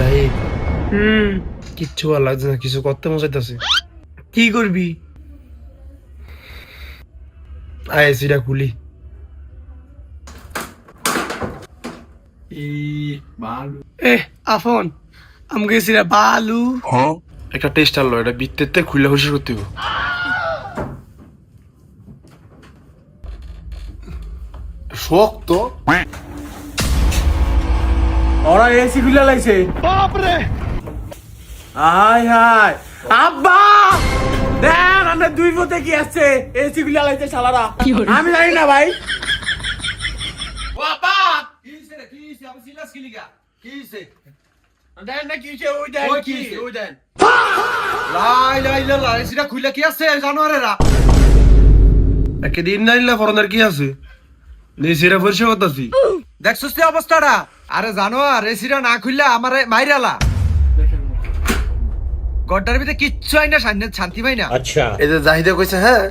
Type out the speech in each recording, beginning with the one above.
জাহিদ কিচ্ছু ভালো লাগছে না, কিছু করতে মন চাইতেছে। কি করবি? আয় এসিটা খুলি। আফন আমাকে সিরা বালু একটা টেস্ট আনলো, এটা বিত্তেতে খুলে খুশি করতে হবে। শক্ত ওরা এসি খুলে লাইছে। বাপরে আয় হায় আব্বা দেন আমরা দুই পথে কি আসছে এসি খুলে লাইছে শালারা। আমি জানি না ভাই। ও আব্বা কি হইছে রে? কি হইছে? আমি সিলাস কি লিগা? কি হইছে? দেন না কি হইছে? ওই দেন কি ওই দেন। লাই লাই লাই এসিটা খুলে কি আছে জানোয়ারেরা? একে দিন জানিলা ফরনের কি আছে, এসিটা পরিষ্কার করতেছি। দেখছস কি অবস্থাটা? আরে জানোয়ার এসিটা না খুললে আমারে মাইরালা। গড্ডার ভিতরে কিচ্ছু আই না, শান্তি পাই না। अच्छा এই যে জাহিদে কইছে হ্যাঁ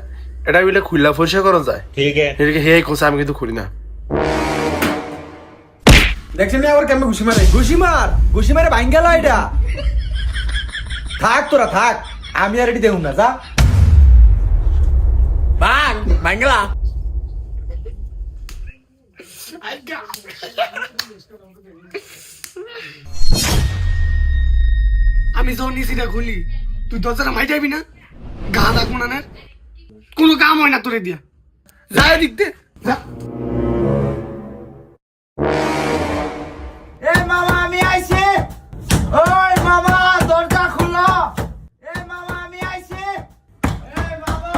এটা বলে খুললা পরিষ্কার করা যায়, ठीक है এটাকে হে কইছে, আমি কিন্তু খুলি না। দেখছেন আবার কেমন ঘুষি মারে? ঘুষি মারে ভাঙ গেল এটা। থাক তোরা থাক, আমি আর এটি দেখুন না, যা ভাঙ গেলা। আমি যখন নিচিটা খুলি তুই দরজাটা মাই যাবি না, গা থাকবো না, কোনো কাম হয় না তোরে দিয়া। যাই দেখতে যা। এ মামা আমি আইছি, ওই মামা দরজা খুলো। এ মামা আমি আইছি, এ মামা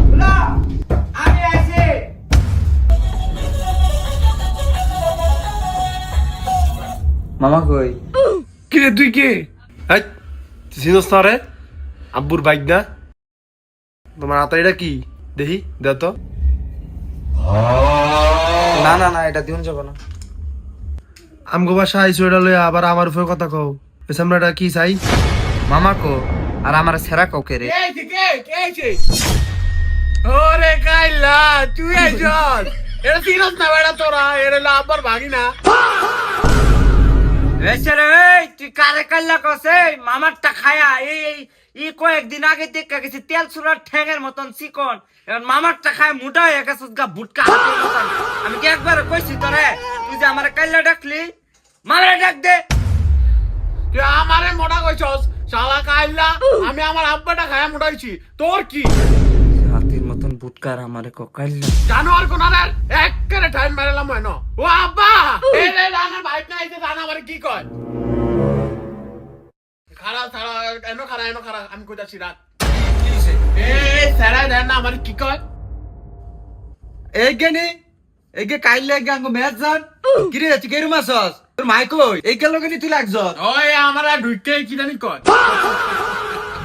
খুলো, আমি আইছি। মামা কই? কি রে তুই কে? এই চিনস না রে? আব্বুর বাইক না? তোমার হাতে এটা কি দেখি, দে তো। না না না এটা দিন যাব না। আমগো বাসা আইসো এটা লইয়া আবার আমার উপরে কথা কও। এসে আমরা এটা কি চাই? মামা কো আর আমার সেরা কাউকে রে। ওরে কাইলা তুই আইছস, এটা সিনস না বেড়া তোরা, এর আবার ভাগি না। এসরে এই তুই কারে কাইলা কসে মামারটা খায়া এই কয়েকদিন আগে দেখা গেছে তেল সুরার ঠ্যাঙের মতন চিকন, এখন মামারটা খায় মোটা হয়ে গেছে গা ভুটকা হাতের মতন। আমি কি একবার কইছি তোরে তুই যে আমার কাইলা ডাকলি, মামারে ডাক দে। তুই আমারে মোটা কইছস শালা কাইলা, আমি আমার আব্বাটা খায়া মোটাইছি, তোর কি? হাতির মতন বুটকার আমারে কাইলা জানোয়ার কোনার একবারে টাইম মারলাম হয় না। ও আব্বা এই রে রানার ভাই না, এই যে রানা আমারে কি কয়? খাড়া খাড়া এনো খাড়া আমি কই যাচ্ছি রাত। কি হইছে? এই সারা দেন না আমারে কি কয়? এই গেনি এই গে কাইলে গাঙ্গ ম্যাচ জান কি রে তুই কেরু মাছস? তোর মাই কই? এই গেল গনি তুই লাগছস। ওই আমারে ঢুইকে কি জানি কয়?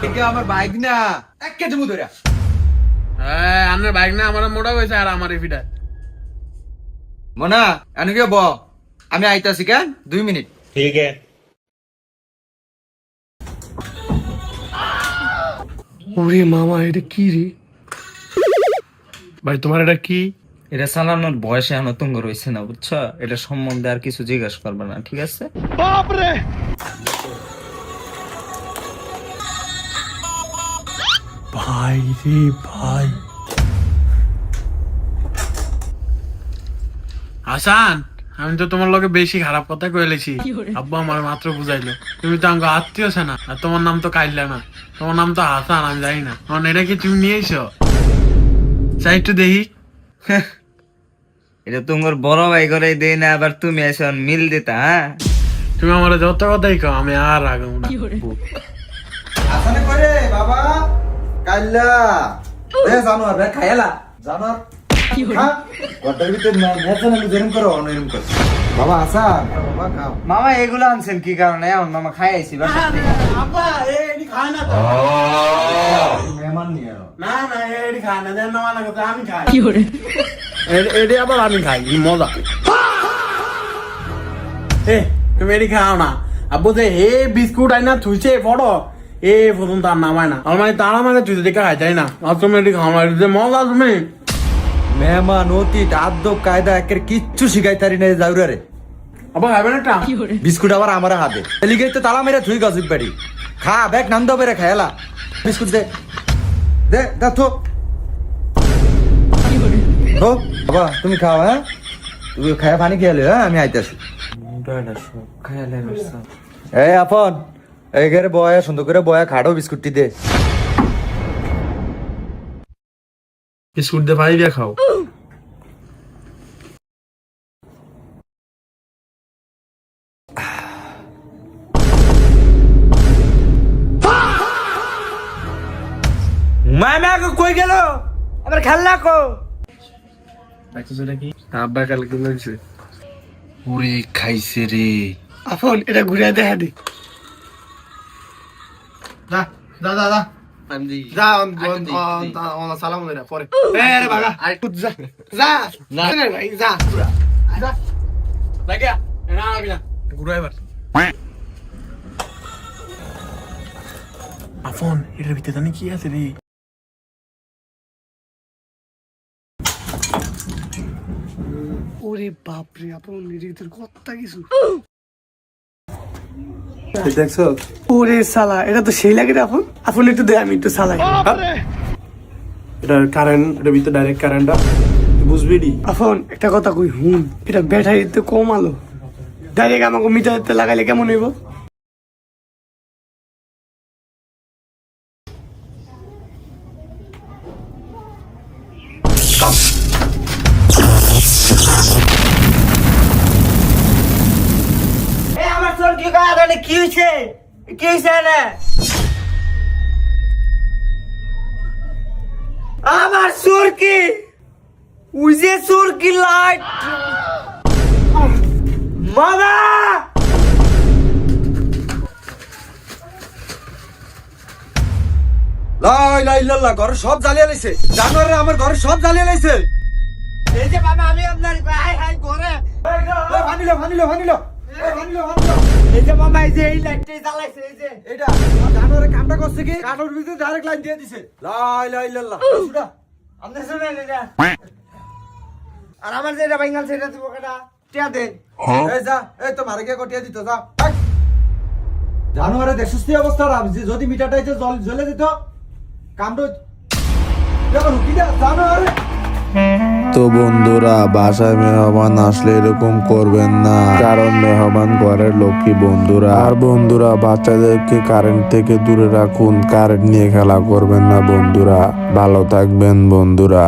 এই গে আমার বাইক না এক্কে জমু ধরা। আমার বাইক না আমার মোটা হয়েছে আর আমার এফিটা মনা এনকে ব আমি আইতাছি কেন 2 মিনিট। ठीक है ওরে মামা এটা কি রে? ভাই তোমার এটা কি? এটা চালানোর বয়সে এখন তুঙ্গ রয়েছে না, বুঝছো? এটা সম্বন্ধে আর কিছু জিজ্ঞাসা করবে না, ঠিক আছে? বাপরে ভাই রে ভাই। হাসান আমি তো তোমার লগে বেশি খারাপ কথা কইলেছি, আব্বা আমার মাত্র বুঝাইলো। তুমি তো আমাকে আত্মীয় না, আর তোমার নাম তো কাইলা না, তোমার নাম তো হাসান, আমি জানি না। কারণ এটা কি তুমি নিয়ে এসো? চাই একটু দেখি। এটা তুঙ্গর বড় ভাই করে দেই না, আবার তুমি এসে মিল দিতা। হ্যাঁ তুমি আমার যত কথাই কও আমি আর রাখবো না। আসানে করে বাবা কাইলা এ জানোয়ার রে খাইলা জানোয়ার কি হলো? গটার ভিতর না নেছে না জেরম করো অনরম করো বাবা আসান বাবা খাও। মামা এগুলো আনছেন কি কারণে? এখন মামা খাই আইছি বাসা থেকে। আব্বা এডি খায় না তো, মেহমান নিয়ে না না এডি খায় না, দেন না কথা আমি খাই। কি করে এডি আবার আমি খাই, কি মজা। এ তুমি এডি খাও না। আব্বু যে হে বিস্কুট আইনা থুইছে বড় এ প্রথম তার নামায় না, আমার তারা মানে তুই দেখে খাই তাই না। আর তুমি এডি খাও না, যে মজা তুমি। মেহমান অতীত আদব কায়দা একের কিচ্ছু শিখাই তারি না জাউরা রে। আব্বা খাবেন একটা? বিস্কুট আবার আমার হাতে এলিগে তো তালা মেরে থুই গজিব বাড়ি খা ব্যাগ নাম দাও বেরে খায়লা বিস্কুট দে দে দা তো ও বাবা তুমি খাও হ্যাঁ তুমি খায়া পানি খেয়ালে হ্যাঁ আমি আইতাছি এই আপন এই ঘরে বয়া সুন্দর করে বয়া খাড়ো বিস্কুটটি দে বিস্কুট দিয়ে পানি দিয়ে খাও। মামা কই গেল আবার খেলনা কো আব্বা কাল কিনে দিছে। ওরে খাইছে রে আপন এটা ঘুরে দেখা দি। যা যা যা যা যা সালাম দেনা পরে আরে বাবা যা যা না ভাই যা যা লাগিয়া না আবি না ঘুরে এবার। আফন এটার ভিতরে জানি কি আছে রে? ওরে বাপ রে আপন নিরিতের কতটা কিছু দেখছো? ওরে শালা এটা তো সেই লাগে রে আপন আপন একটু দে আমি একটু চালাই। এটা কারেন্ট, এটা ভিতরে ডাইরেক্ট কারেন্টটা বুঝবি নি? আপন একটা কথা কই হুন এটা ব্যাটারিতে কম আলো ডাইরেক্ট আমাকে মিটারতে লাগাইলে কেমন হইব? এ আমার চোর কি কয় আরে কি হইছে না আমার চোর কি ওই যে চোর কি লাইট মামা লাই লাই লাল্লা ঘরে সব জ্বালিয়ে লাইছে জানোয়ারে আমার ঘরে সব জ্বালিয়ে লাইছে এই যে মামা আমি আপনার হাই হাই করে ভানিলো ভানিলো ভানিলো ভানিলো ভানিলো এই যে মামা এই যে এই লাইটটাই জ্বালাইছে এই যে এটা জানোয়ারে কামটা করছে কি কাঠের ভিতরে ডাইরেক্ট লাইন দিয়ে দিছে লাই লাই লাল্লা সুদা আপনি শুনেন এটা আর আমার যে এটা বাঙ্গাল সেটা দিব কেটা টিয়া দেন এই যা এই তো মারে গিয়ে কটিয়ে দিত যা জানোয়ারে দেখ সুস্থ অবস্থা যদি মিটারটা এসে জ্বলে দিত কামটা দেখো কি দা জানোয়ারে তো বন্ধুরা বাসায় মেহমান আসলে এরকম করবেন না, কারণ মেহমান ঘরের লক্ষ্মী বন্ধুরা। আর বন্ধুরা বাচ্চাদেরকে কারেন্ট থেকে দূরে রাখুন, কারেন্ট নিয়ে খেলা করবেন না বন্ধুরা। ভালো থাকবেন বন্ধুরা।